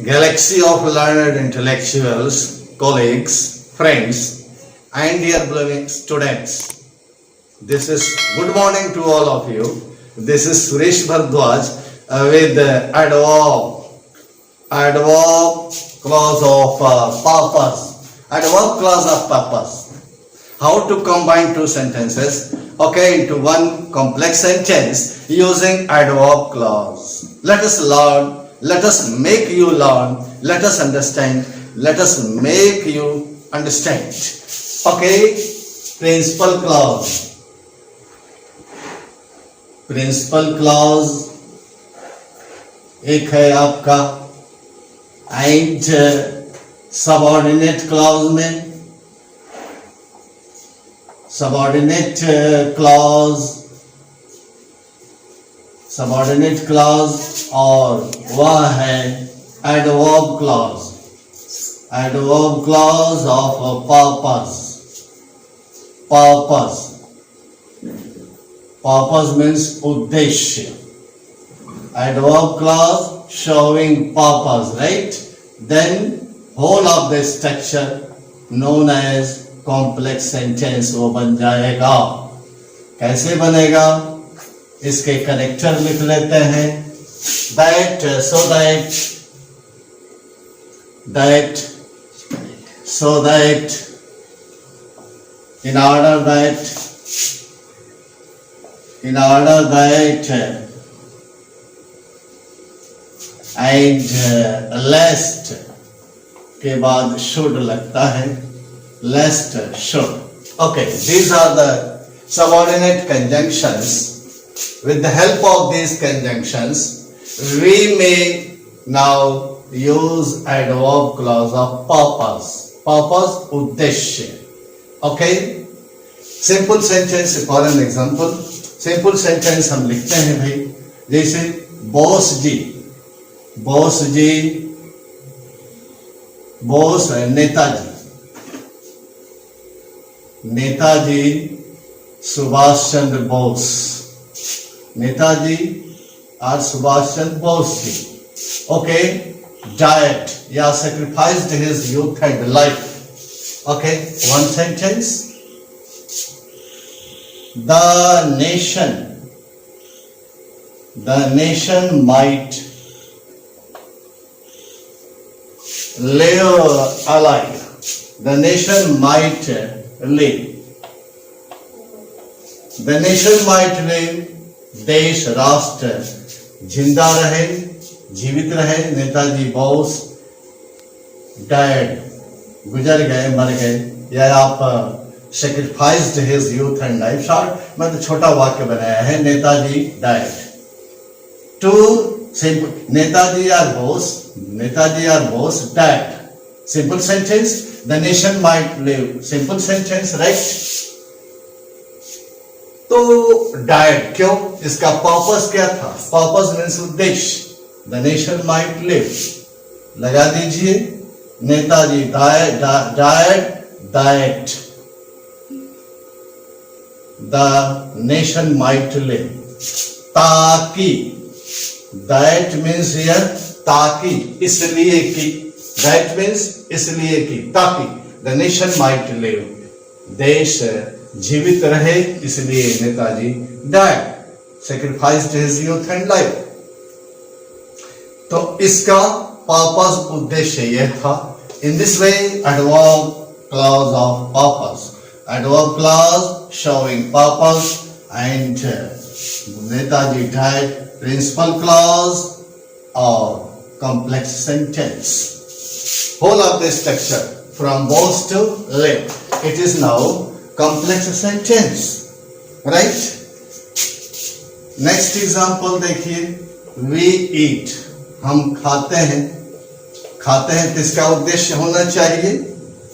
Galaxy of learned intellectuals, colleagues, friends, and dear beloved students. This is good morning to all of you. This is Suresh Bhardwaj with adverb clause of purpose. Adverb clause of purpose. How to combine two sentences, into one complex sentence using adverb clause. Let us learn. Let us make you learn. Let us understand. Let us make you understand. Principal clause. Principal clause एक है आपका and subordinate clause में subordinate clause और वह है adverb clause of purpose means उद्देश्य. Adverb clause showing purpose, right? Then whole of the structure known as complex sentence वो बन जाएगा. कैसे बनेगा? इसके कनेक्टर लिख लेते हैं. That in order that and lest के बाद should लगता है. Lest should. These are the subordinate conjunctions. With the help of these conjunctions, we may now use adverb clause of purpose. Purpose उद्देश्य. Simple sentence for an example. Simple sentence हम लिखते हैं भाई, जैसे बॉस नेताजी सुभाष चंद्र बोस. नेताजी और Subhash Chandra Bose ji died या sacrificed his youth and life. One sentence. The nation might live alive. The nation might live. The nation might live. देश राष्ट्र जिंदा रहे, जीवित रहे. नेताजी बोस died गुजर गए, मर गए. या आप sacrificed his youth and life. Short मैं तो छोटा वाक्य बनाया है. Netaji died. Too simple. Netaji R Bose died. Simple sentence. The nation might live. Simple sentence, right? तो died क्यों? इसका पर्पस क्या था? पर्पस मीन्स उद्देश्य. The nation might live. लगा दीजिए. Netaji died that the nation might live. ताकि, that means here ताकि, इसलिए कि. That means इसलिए कि, ताकि the nation might live. देश जीवित रहे, इसलिए Netaji died, sacrificed his youth and life. तो इसका पर्पस उद्देश्य यह था. In this way, adverb clause of purpose. Adverb clause showing purpose and Netaji died. Principal clause or complex sentence. Whole of the structure from boss to live. It is now complex sentence, right? Next example देखिए. We eat. हम खाते हैं. तो इसका उद्देश्य होना चाहिए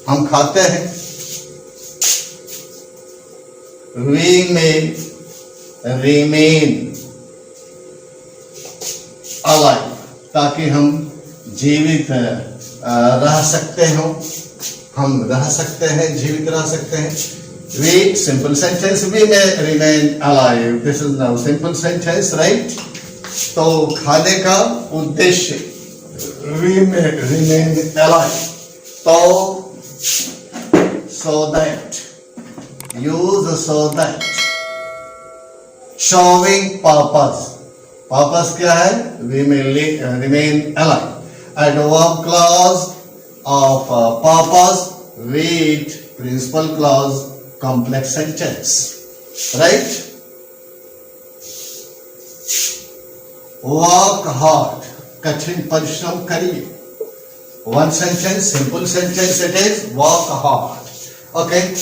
हम खाते हैं. We may remain alive. ताकि हम जीवित रह सकते हो. हम रह सकते हैं, जीवित रह सकते हैं. We, simple sentence, we may remain alive. This is now simple sentence, right? तो खाने का उद्देश्य remain alive. तो so that, use so that, showing purpose. Purpose क्या है? We may remain alive. Adverb clause of purpose with principal clause complex sentence. Right? Work hard. कठिन परिश्रम करिए. One sentence, simple sentence it is, work hard. Okay.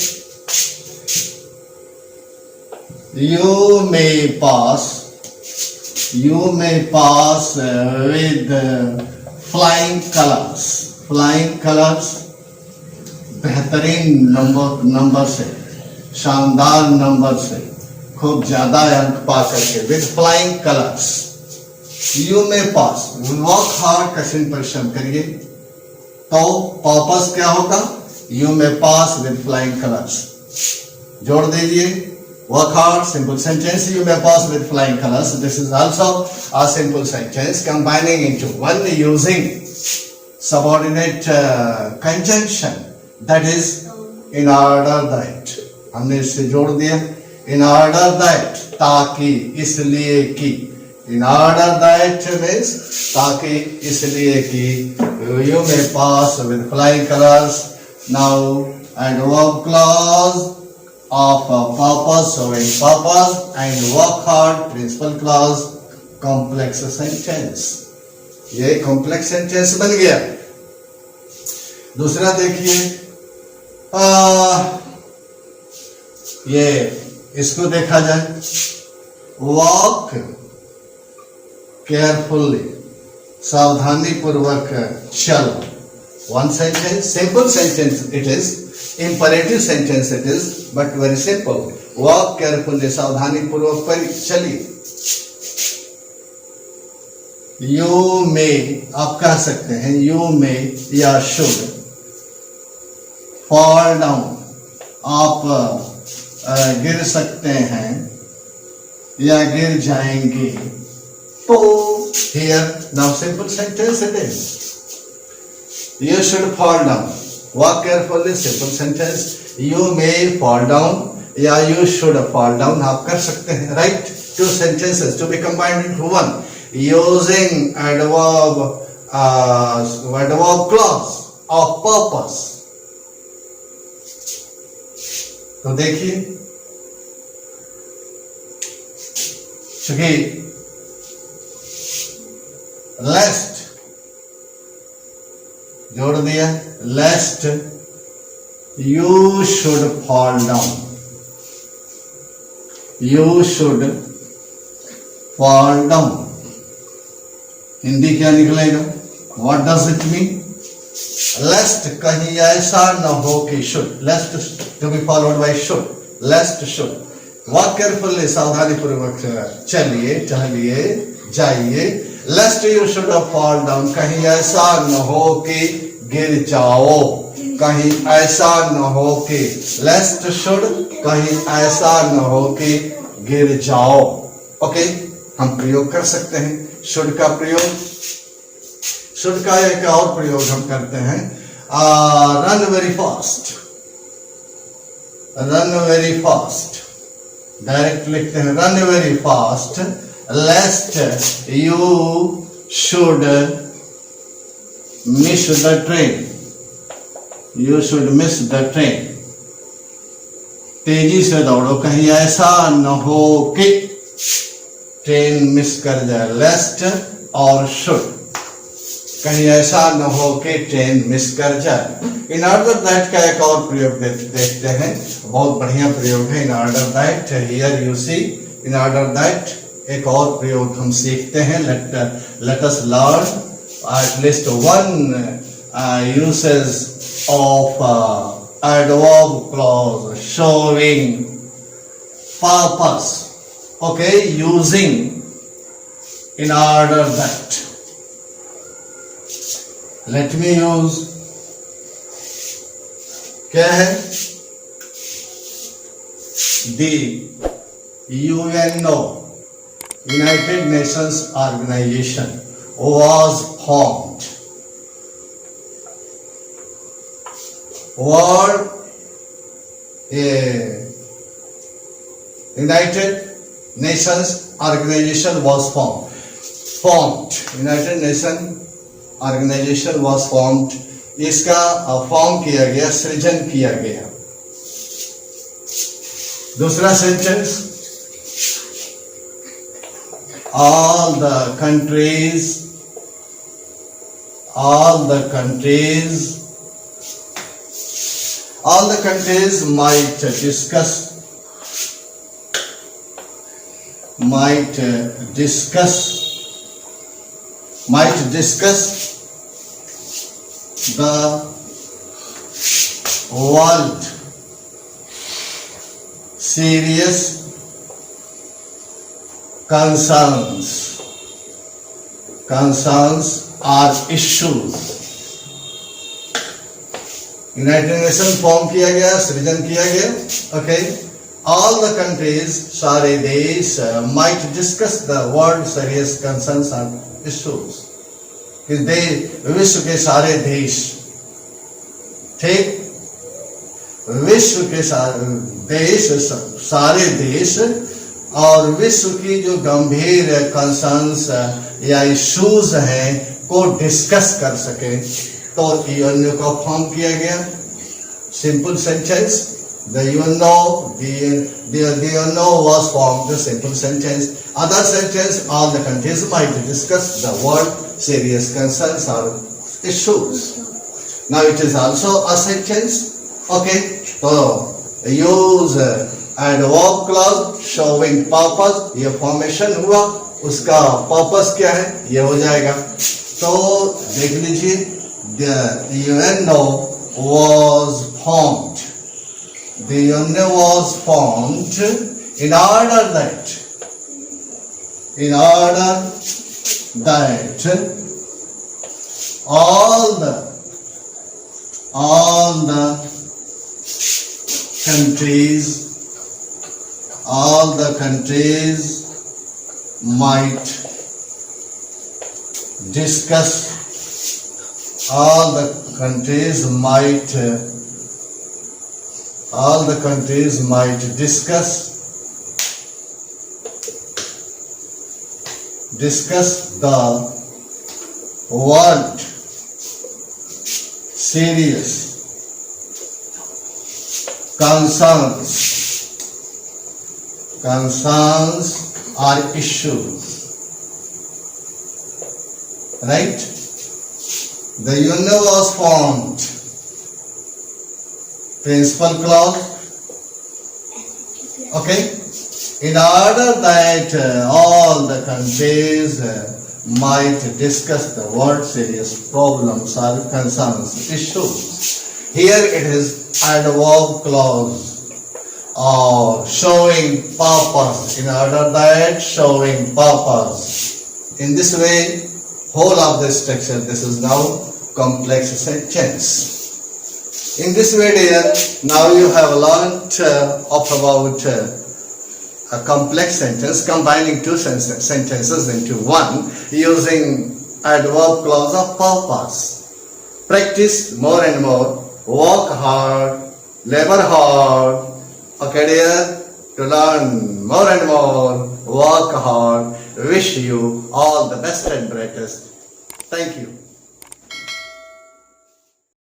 You may pass with flying colors. Flying colors, बेहतरीन number से, शानदार number से, खूब ज्यादा अंक पा करके, with flying colors. You may pass, work hard, कठिन परिश्रम करिए. तो पर्पस क्या होगा? You may pass with flying colors. जोड़ दीजिए. Work hard, simple sentence. You may pass with flying colors. This is also a simple sentence combining into one using subordinate conjunction. That is in order that. हमने इससे जोड़ दिया. In order that, ताकि, इसलिए कि. In order that means ताकि, इसलिए कि. You may pass with flying colors. Now adverb clause of purpose, showing purpose, and work hard, principal clause, complex sentence. ये complex sentence बन गया. दूसरा देखिए, ये इसको देखा जाए. Walk carefully, सावधानी पूर्वक चल. One sentence, simple sentence it is, imperative sentence it is, but very simple. Walk carefully, सावधानी पूर्वक पर चलिए. You may, आप कह सकते हैं, you may या should fall down, आप गिर सकते हैं या गिर जाएंगे. तो here now simple sentence it is. You should fall down. Walk carefully, simple sentence. You may fall down या you should fall down आप कर सकते हैं. Right? Two sentences to be combined into one using adverb clause of purpose. तो देखिए, चूंकि lest जोड़ दिया, lest you should fall down. You should fall down. Hindi क्या निकलेगा? What does it mean? Lest कहीं ऐसा न हो कि should. Lest to be followed by should. Lest should. Walk carefully, सावधानी पूर्वक चलिए, टहलिए, जाइए. Lest you should fall down. कहीं ऐसा न हो कि गिर जाओ. कहीं ऐसा न हो कि. Lest should, कहीं ऐसा न हो कि गिर जाओ. ओके, हम प्रयोग कर सकते हैं should का प्रयोग. should का एक और प्रयोग हम करते हैं, run very fast. Run very fast. Direct लिखते हैं run very fast lest you should miss the train. You should miss the train. तेजी से दौड़ो, कहीं ऐसा न हो कि ट्रेन मिस कर जाए. लेस्ट और शुड, कहीं ऐसा न हो कि ट्रेन मिस कर जाए. इन ऑर्डर दैट का एक और प्रयोग देखते हैं, बहुत बढ़िया प्रयोग है. In order that, here you see, in order that एक और प्रयोग हम सीखते हैं. Let us learn at least one uses of adverb clause showing purpose. Okay, using in order that. Let me use. क्या है? The UNO, United Nations Organization, was formed World United Nations Organization was formed. United Nations Organization was formed. इसका form किया गया, सृजन किया गया. दूसरा sentence, all the countries might discuss the world serious concerns or issues. United nation form किया गया, सृजन किया गया. ओके, all the countries, सारे देश might discuss the world serious concerns and issues. कि विश्व के सारे देश, ठीक, विश्व के सारे देश और विश्व की जो गंभीर कंसर्न्स या इश्यूज हैं को डिस्कस कर सके. तो यूएनओ को फॉर्म किया गया. Simple sentence, the UNO was formed. The simple sentence. Other sentence, all the countries might discuss the world serious concerns or issues. Now it is also a sentence. Okay, so use adverb clause showing purpose. ये formation हुआ, उसका purpose क्या है ये हो जाएगा. तो देख लीजिए, the UNO was formed. The UNO was formed in order that all the countries might discuss. All the countries might discuss the world serious concerns or issues. Right? The UNO was formed. Principal clause. Okay. In order that all the countries might discuss the world serious problems or concerns, issues. Here it is adverb clause. Showing purpose. In order that, showing purpose. In this way, whole of the structure, this is now complex sentence. In this way, dear, now you have learnt about a complex sentence combining two sentences into one using adverb clause of purpose. Practice more and more. Work hard, labor hard. Okay, dear, to learn more and more. Work hard. Wish you all the best and brightest. Thank you.